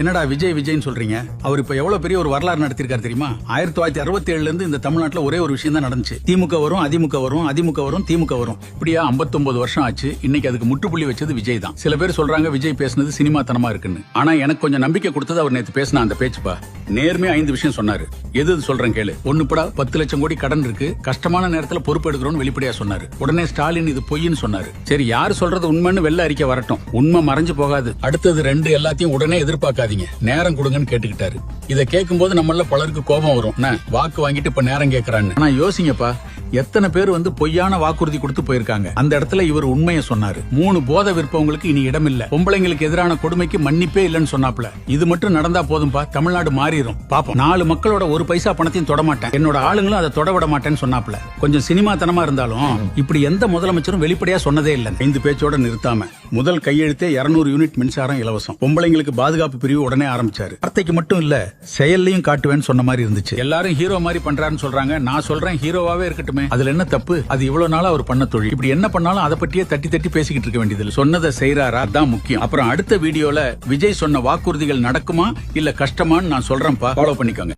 என்னடா விஜய் விஜய்னு சொல்றீங்க? அவர் இப்ப எவ்வளவு பெரிய ஒரு வரலாறு நடத்திருக்காரு தெரியுமா? 1967 இருந்து இந்த தமிழ்நாட்டுல ஒரே ஒரு விஷயம் தான் நடந்துச்சு. திமுக வரும், அதிமுக வரும், அதிமுக வரும், திமுக வரும். இப்படியா 59 வருஷம் ஆச்சு. இன்னைக்கு அதுக்கு முற்றுப்புள்ளி வச்சது விஜய் தான். சில பேர் சொல்றாங்க விஜய் பேசுனது சினிமா தனமா இருக்குன்னு. ஆனா எனக்கு கொஞ்சம் நம்பிக்கை கொடுத்தது அவர் நேத்து பேசின அந்த பேச்சுப்பா. நேர்மையா 5 விஷயம் சொன்னாரு. எது சொல்றேன் கேளு. ஒண்ணுப்படா 10 லட்சம் கோடி கடன் இருக்கு, கஷ்டமான நேரத்துல பொறுப்பு எடுக்கிறோம்னு வெளிப்படையா சொன்னாரு. உடனே ஸ்டாலின் இது பொய்ன்னு சொன்னாரு. சரி, யாரு சொல்றது உண்மைன்னு வெள்ள அறிக்கை வரட்டும், உண்மை மறைஞ்சு போகாது. அடுத்தது 2 எல்லாத்தையும் உடனே எதிர்பார்க்காதீங்க, நேரம் கொடுங்கன்னு கேட்டுக்கிட்டாரு. இத கேட்கும் போது நம்மள பலருக்கு கோபம் வரும். வாக்கு வாங்கிட்டு இப்ப நேரம் கேட்கறான்னு. ஆனா யோசிங்கப்பா, எத்தனை பேர் பொய்யான வாக்குறுதி கொடுத்து போயிருக்காங்க. அந்த இடத்துல இவர் உண்மையை சொன்னாரு. 3 போதை விற்பவங்களுக்கு இனி இடம் இல்ல, பொம்பளைங்களுக்கு எதிரான கொடுமைக்கு மன்னிப்பே இல்லன்னு சொன்னாப்ல. இது மட்டும் நடந்தா போதும்பா, தமிழ்நாடு மாறிடும். பாப்போம். 4 மக்களோட ஒரு பைசா பணத்தையும் தொட மாட்டேன், என்னோட ஆளுங்களும் அதை தொட விட மாட்டேன்னு சொன்னாப்ல. கொஞ்சம் சினிமா தனமா இருந்தாலும் இப்படி எந்த முதலமைச்சரும் வெளிப்படையா சொன்னதே இல்ல. 5 பேச்சோட நிறுத்தாம முதல் கையெழுத்தே 200 யூனிட் மின்சாரம் இலவசம், பொம்பளைங்களுக்கு பாதுகாப்பு பிரிவு உடனே ஆரம்பிச்சாரு. வார்த்தைக்கு மட்டும் இல்ல, செயல்லையும் காட்டுவேன்னு சொன்ன மாதிரி இருந்துச்சு. எல்லாரும் ஹீரோ மாதிரி பண்றாருன்னு சொல்றாங்க. நான் சொல்றேன் ஹீரோவாவே இருக்கட்டுமே, அதுல என்ன தப்பு? அது இவ்வளவு நாளா அவர் பண்ண தொழில். இப்படி என்ன பண்ணாலும் அதை பற்றியே தட்டி தட்டி பேசிக்கிட்டு இருக்க வேண்டியது. சொன்னதை செய்யறாரா தான் முக்கியம். அப்புறம் அடுத்த வீடியோல விஜய் சொன்ன வாக்குறுதிகள் நடக்குமா இல்ல கஷ்டமான்னு நான் சொல்றேன்ப்பா, ஃபாலோ பண்ணிக்கோங்க.